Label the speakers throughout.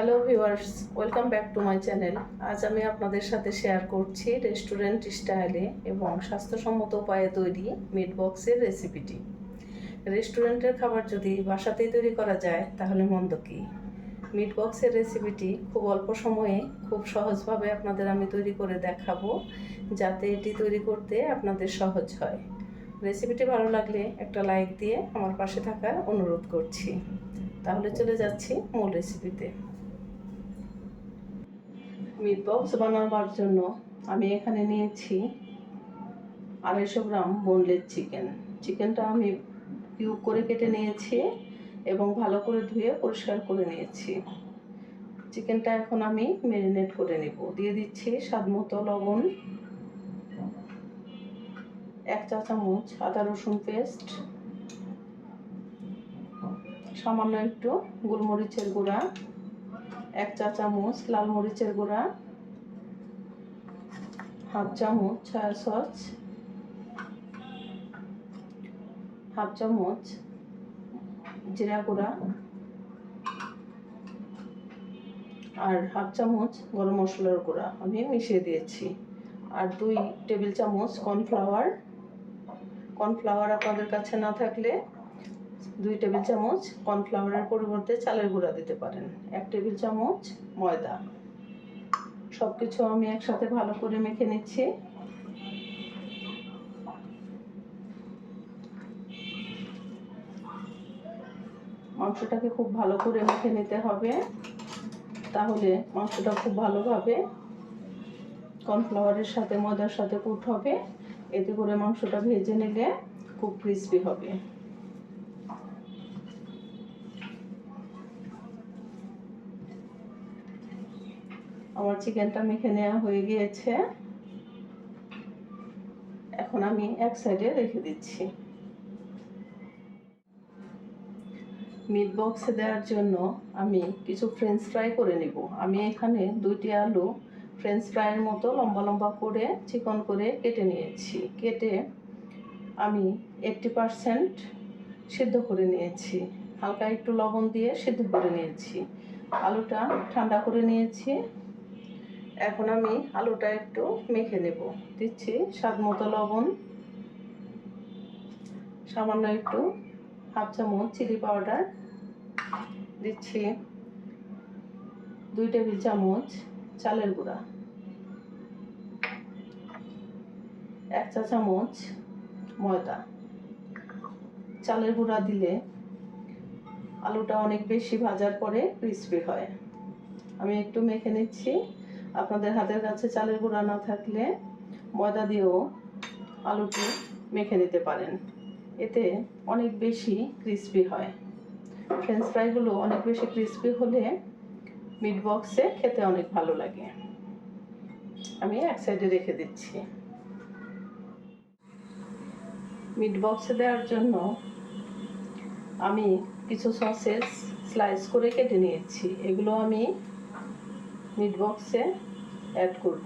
Speaker 1: Hello viewers, welcome back to my channel. আজ আমি আপনাদের সাথে শেয়ার করছি রেস্টুরেন্ট স্টাইলে এবং স্বাস্থ্যসম্মত উপায়ে তৈরি মিট বক্সের রেসিপিটি। রেস্টুরেন্টের খাবার যদি বাসাতেই তৈরি করা যায় তাহলে মন্দ কী। মিট বক্সের রেসিপিটি খুব অল্প সময়ে খুব সহজভাবে আপনাদের আমি তৈরি করে দেখাবো, যাতে এটি তৈরি করতে আপনাদের সহজ হয়। রেসিপিটি ভালো লাগলে একটা লাইক দিয়ে আমার পাশে থাকার অনুরোধ করছি। তাহলে চলে যাচ্ছি মূল রেসিপিতে। মিট বক্স বানাবার জন্য আমি এখানে নিয়েছি 250 গ্রাম বোনলেস চিকেনটা আমি কিউব করে কেটে নিয়েছি এবং ভালো করে ধুয়ে পরিষ্কার করে নিয়েছি। চিকেনটা এখন আমি ম্যারিনেট করে নেব। দিয়ে দিচ্ছি স্বাদমতো লবণ, 1 চা চামচ আদা রসুন পেস্ট, সামান্য একটু গোলমরিচের গুঁড়া, 1 চা চামচ লাল মরিচের গুঁড়া, হাফ চামচ সয়া সস, হাফ চামচ জিরা গুঁড়া আর হাফ চামচ গরম মশলার গুঁড়া আমি মিশিয়ে দিয়েছি। আর 2 টেবিল চামচ কর্নফ্লাওয়ার আপনাদের কাছে না থাকলে 2 টেবিল চামচ কর্নফ্লাওয়ারের পরিবর্তে চালের গুঁড়া দিতে পারেন। 1 টেবিল চামচ ময়দা। সব কিছু আমি একসাথে ভালো করে মেখে নিচ্ছি। মাংসটাকে খুব ভালো করে মেখে নিতে হবে, তাহলে মাংসটা খুব ভালোভাবে কর্নফ্লাওয়ারের সাথে ময়দার সাথে কুট হবে। এতে করে মাংসটা ভেজে নিলে খুব ক্রিস্পি হবে। আমার চিকেনটা মেখে নেওয়া হয়ে গিয়েছে, এখন আমি এক সাইডে রেখে দিচ্ছি। মিট বক্সে দেওয়ার জন্য আমি কিছু ফ্রেঞ্চ ফ্রাই করে নেব। আমি এখানে 2টি আলু ফ্রেঞ্চ ফ্রাইয়ের মতো লম্বা লম্বা করে চিকন করে কেটে নিয়েছি। কেটে আমি 80% সিদ্ধ করে নিয়েছি। হালকা একটু লবণ দিয়ে সিদ্ধ করে নিয়েছি। আলুটা ঠান্ডা করে নিয়েছি। এখন আমি আলুটা একটু মেখে নেব। দিচ্ছি স্বাদ মতো লবণ, সামান্য একটু হাফ চামচ চিলি পাউডার, দিচ্ছি 2 টেবিল চামচ চালের গুঁড়া, 1 চা চামচ ময়দা। চালের গুঁড়া দিলে আলুটা অনেক বেশি ভাজার পরে ক্রিস্পি হয়। আমি একটু মেখে নিচ্ছি। আপনাদের হাতের কাছে চালের গুঁড়া না থাকলে ময়দা দিয়েও আলুটি মেখে নিতে পারেন, এতে অনেক বেশি ক্রিস্পি হয়। ফ্রেঞ্চ ফ্রাইগুলো অনেক বেশি ক্রিস্পি হলে মিট বক্সে খেতে অনেক ভালো লাগে। আমি এক সাইডে রেখে দিচ্ছি। মিট বক্সে দেওয়ার জন্য আমি কিছু সসেস স্লাইস করে কেটে নিয়েছি। এগুলো আমি মিট বক্সে অ্যাড করব।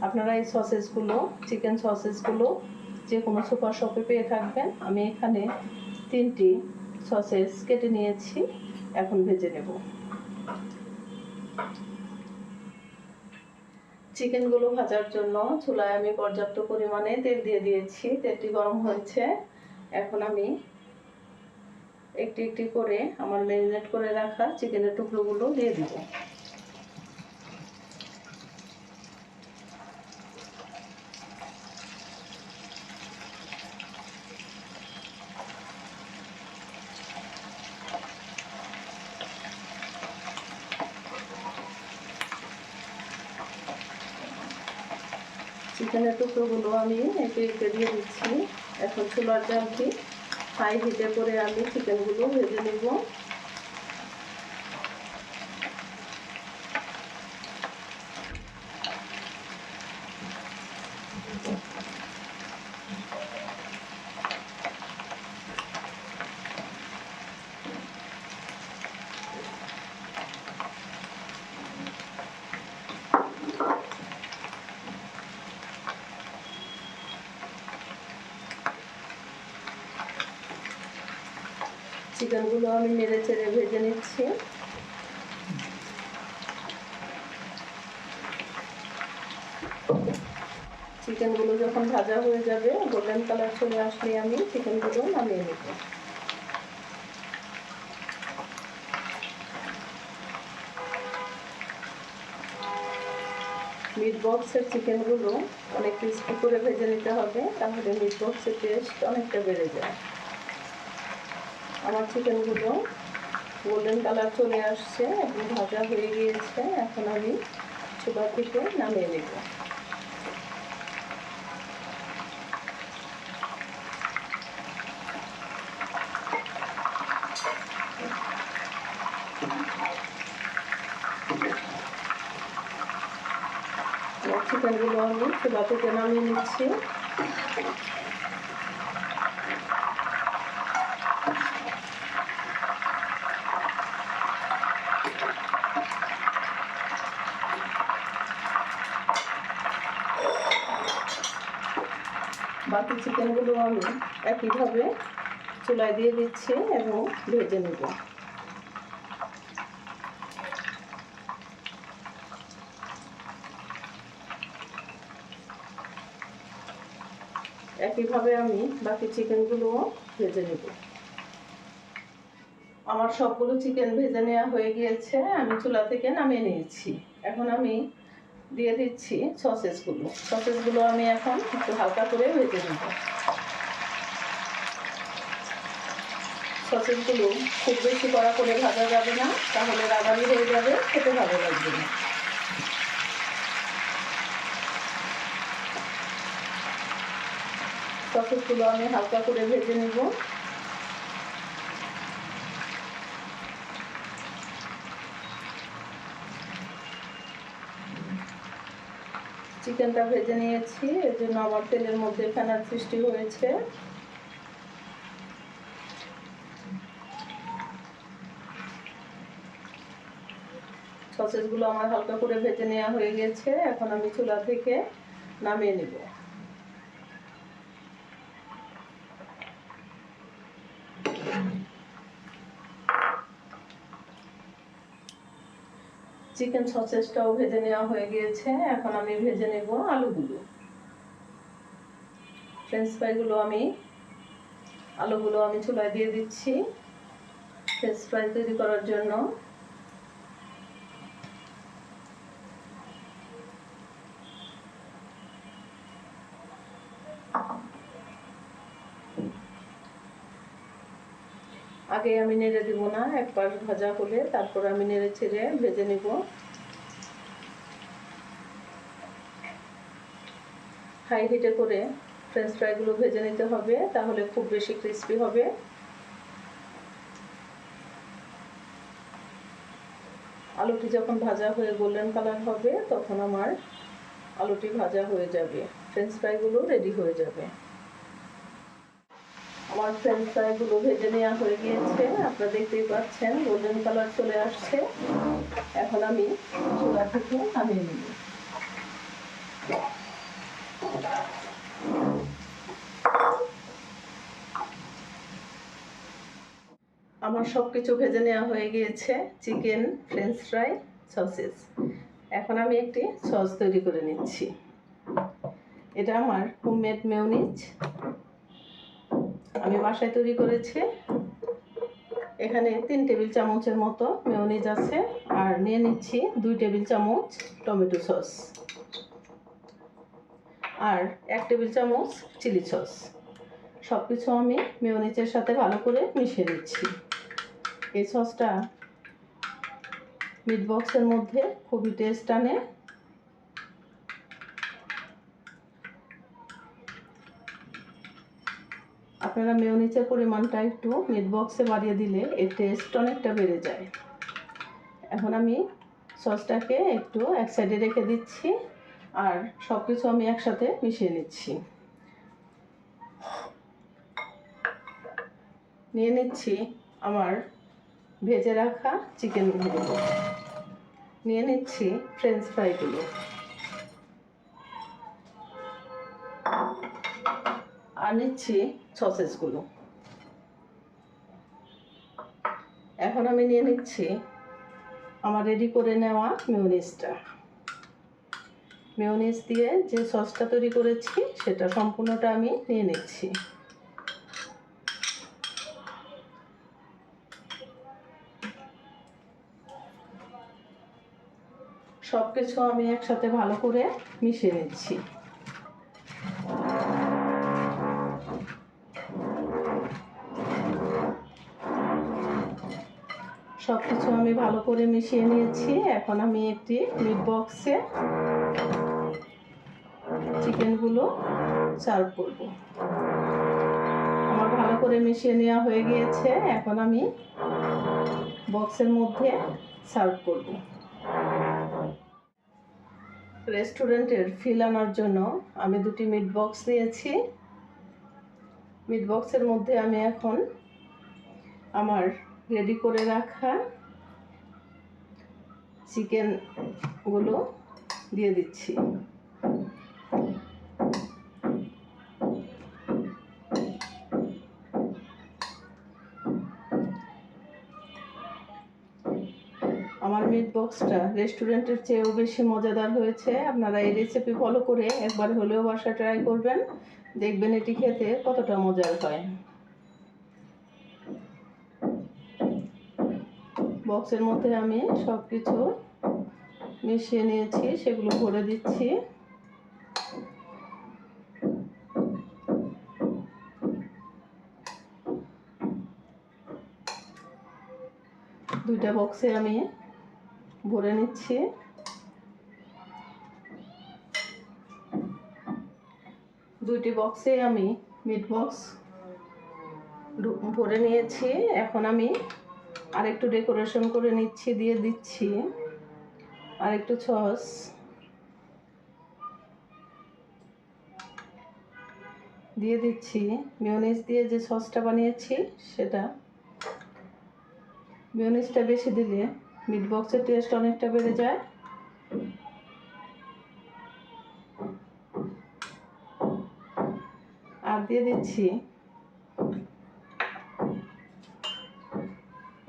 Speaker 1: আপনারা এই সসেসগুলো, চিকেন সসেসগুলো যে কোনো সুপার শপে পেয়ে থাকবেন। আমি এখানে 3টি সসেস কেটে নিয়েছি, এখন ভেজে নেব। চিকেনগুলো ভাজার জন্য চুলায় আমি পর্যাপ্ত পরিমাণে তেল দিয়ে দিয়েছি। তেলটি গরম হয়েছে, এখন আমি একটি একটি করে আমার ম্যারিনেট করে রাখা চিকেনের টুকরোগুলো দিয়ে দিব। চিকেনের টুকরোগুলো আমি একে একে দিয়ে দিচ্ছি। এখন চুলার জালটি হাই হিটে করে আমি চিকেনগুলো ভেজে নেব। চিকেনগুলো আমি নেড়ে চেড়ে ভেজে নিচ্ছি। চিকেনগুলো যখন ভাজা হয়ে যাবে, গোল্ডেন কালার চলে আসলে আমি চিকেনগুলো নামিয়ে নেব। মিট বক্সের চিকেনগুলো অনেক ক্রিস্পি করে ভেজে নিতে হবে, তাহলে মিট বক্সের টেস্ট অনেকটা বেড়ে যায়। আমার চিকেনগুলো গোল্ডেন কালার চলে আসছে এবং ভাজা হয়ে গিয়েছে। এখন আমি চুলা থেকে নামিয়ে নেব। চিকেনগুলো আমি চুলা থেকে নামিয়ে নিচ্ছি। বাকি চিকেনগুলো আমি একইভাবে চুলায় দিয়ে দিচ্ছি এবং ভেজে নেব। একইভাবে আমি বাকি চিকেনগুলোও ভেজে নেব। আমার সবগুলো চিকেন ভেজে নেওয়া হয়ে গিয়েছে, আমি চুলা থেকে নামিয়ে নিয়েছি। এখন আমি দিয়ে দিচ্ছি সসেসগুলো। সসেসগুলো আমি এখন একটু হালকা করে ভেজে নেব। সসেসগুলো খুব বেশি কড়া করে ভাজা যাবে না, তাহলে রাগারি হয়ে যাবে, খেতে ভালো লাগবে না। সসেসগুলো আমি হালকা করে ভেজে নেব। চিকেনটা ভেজে নিয়েছি, এর জন্য আমার তেলের মধ্যে ফেনার সৃষ্টি হয়েছে। সসেসগুলো আমার হালকা করে ভেজে নেওয়া হয়ে গেছে, এখন আমি চুলা থেকে নামিয়ে নেব। চিকেন সসেসটাও ভেজে নেওয়া হয়ে গিয়েছে, এখন আমি ভেজে নেব আলুগুলো। ফ্রেঞ্চ ফ্রাইগুলো আলুগুলো আমি চুলায় দিয়ে দিচ্ছি ফ্রেঞ্চ ফ্রাই তৈরি করার জন্য। আগে আমি নেড়ে দিব না, এক পাশ ভাজা হলে তারপর আমি নেড়ে ছেড়ে ভেজে নেব। হাই হিটে করে ফ্রেঞ্চ ফ্রাইগুলো ভেজে নিতে হবে, তাহলে খুব বেশি ক্রিস্পি হবে। আলুটি যখন ভাজা হয়ে গোল্ডেন কালার হবে, তখন আমার আলুটি ভাজা হয়ে যাবে, ফ্রেঞ্চ ফ্রাইগুলো রেডি হয়ে যাবে। আমার ফ্রেঞ্চ ফ্রাইগুলো ভেজে নেওয়া হয়ে গিয়েছে, আপনারা দেখতেই পাচ্ছেন গোল্ডেন কালার চলে আসছে। এখন আমি চুলা থেকে নামিয়ে নেব। আমার সব কিছু ভেজে নেওয়া হয়ে গিয়েছে, চিকেন, ফ্রেঞ্চ ফ্রাই, সসেস। এখন আমি একটি সস তৈরি করে নিচ্ছি। এটা আমার হোমমেড মেয়োনিজ, আমি বাসায় তৈরি করেছি। এখানে 3 টেবিল চামচের মতো মেয়োনিজ আছে, আর নিয়ে নিচ্ছি 2 টেবিল চামচ টমেটো সস আর 1 টেবিল চামচ চিলি সস। সব কিছু আমি মেয়োনিজের সাথে ভালো করে মিশিয়ে নিচ্ছি। এই সসটা মিট বক্সের মধ্যে খুবই টেস্ট আনে। আপনারা মেয়োনিজের পরিমাণটা একটু মিট বক্সে বাড়িয়ে দিলে এর টেস্ট অনেকটা বেড়ে যায়। এখন আমি সসটাকে একটু এক সাইডে রেখে দিচ্ছি, আর সব কিছু আমি একসাথে মিশিয়ে নিচ্ছি। নিয়ে নিচ্ছি আমার ভেজে রাখা চিকেনগুলো, নিয়ে নিচ্ছি ফ্রেঞ্চ ফ্রাইগুলো, আর নিচ্ছি সসেসগুলো। এখন আমি নিয়ে নিচ্ছি আমার রেডি করে নেওয়া মেয়োনিজটা। মেয়োনিজ দিয়ে যে সসটা তৈরি করেছি সেটা সম্পূর্ণটা আমি নিয়ে নিচ্ছি। সব কিছু আমি একসাথে ভালো করে মিশিয়ে নিচ্ছি। সব কিছু আমি ভালো করে মিশিয়ে নিয়েছি। এখন আমি একটি মিট বক্সে চিকেনগুলো সার্ভ করব। আমার ভালো করে মিশিয়ে নেওয়া হয়ে গিয়েছে। এখন আমি বক্সের মধ্যে সার্ভ করব। রেস্টুরেন্টের ফিল আনার জন্য আমি দুটি মিট বক্স নিয়েছি। মিট বক্সের মধ্যে আমি এখন আমার রেডি করে রাখা চিকেনগুলো দিয়ে দিচ্ছি। আমার মিট বক্সটা রেস্টুরেন্টের চেয়েও বেশি মজাদার হয়েছে। আপনারা এই রেসিপি ফলো করে একবার হলেও বাসায় ট্রাই করবেন, দেখবেন এটি খেতে কতটা মজার হয়। বক্সের মধ্যে আমি সব কিছু মিশিয়ে নিয়েছি, সেগুলো ভরে দিচ্ছি। দুইটা বক্সে আমি ভরে নিচ্ছি। দুইটি বক্সে আমি মিট বক্স ভরে নিয়েছি। এখন আমি আরেকটু ডেকোরেশন করে নিচ্ছি, দিয়ে দিচ্ছি আরেকটু সস, দিয়ে দিচ্ছি মেয়োনিজ দিয়ে যে সসটা বানিয়েছি সেটা। মেয়োনিজটা বেশি দিলে মিট বক্সের টেস্ট অনেকটা বেড়ে যায়। আর দিয়ে দিচ্ছি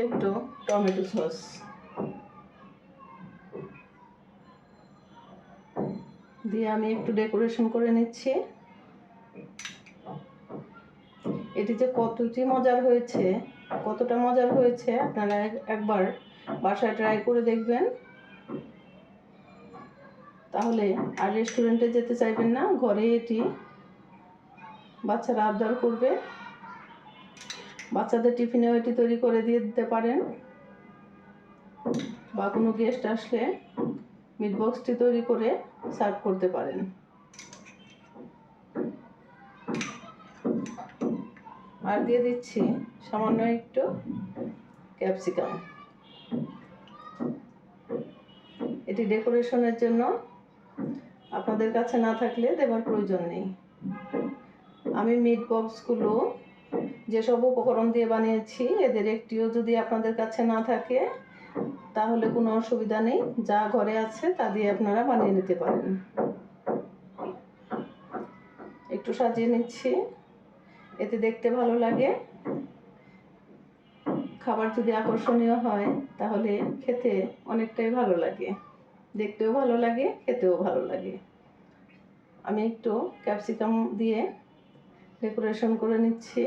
Speaker 1: একটু টমেটো সস। দিয়ে আমি একটু ডেকোরেশন করে নিচ্ছি। এটি যে কতটা মজার হয়েছে আপনারা একবার বাসায় ট্রাই করে দেখবেন, তাহলে আর রেস্টুরেন্টে যেতে চাইবেন না। ঘরে এটি বাচ্চারা আবদার করবে, বাচ্চাদের টিফিনেও এটি তৈরি করে দিয়ে দিতে পারেন, বা কোনো গেস্ট আসলে মিট বক্সটি তৈরি করে সার্ভ করতে পারেন। আর দিয়ে দিচ্ছি সামান্য একটু ক্যাপসিকাম। এটি ডেকোরেশনের জন্য, আপনাদের কাছে না থাকলে দেওয়ার প্রয়োজন নেই। আমি মিট বক্সগুলো যেসব উপকরণ দিয়ে বানিয়েছি এদের একটিও যদি আপনাদের কাছে না থাকে তাহলে কোনো অসুবিধা নেই, যা ঘরে আছে তা দিয়ে আপনারা বানিয়ে নিতে পারেন। একটু সাজিয়ে নিচ্ছি, এতে দেখতে ভালো লাগে। খাবার যদি আকর্ষণীয় হয় তাহলে খেতে অনেকটাই ভালো লাগে, দেখতেও ভালো লাগে, খেতেও ভালো লাগে। আমি একটু ক্যাপসিকাম দিয়ে ডেকোরেশন করে নিচ্ছি।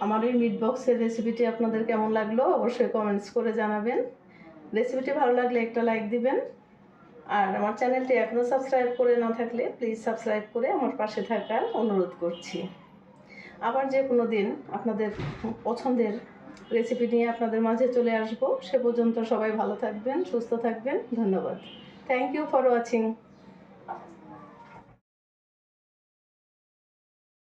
Speaker 1: আমার এই মিট বক্সের রেসিপিটি আপনাদের কেমন লাগলো অবশ্যই কমেন্টস করে জানাবেন। রেসিপিটি ভালো লাগলে একটা লাইক দিবেন। আর আমার চ্যানেলটি এখনও সাবস্ক্রাইব করে না থাকলে প্লিজ সাবস্ক্রাইব করে আমার পাশে থাকার অনুরোধ করছি। আবার যে কোনো দিন আপনাদের পছন্দের রেসিপি নিয়ে আপনাদের মাঝে চলে আসব। সে পর্যন্ত সবাই ভালো থাকবেন, সুস্থ থাকবেন। ধন্যবাদ। Thank you for watching.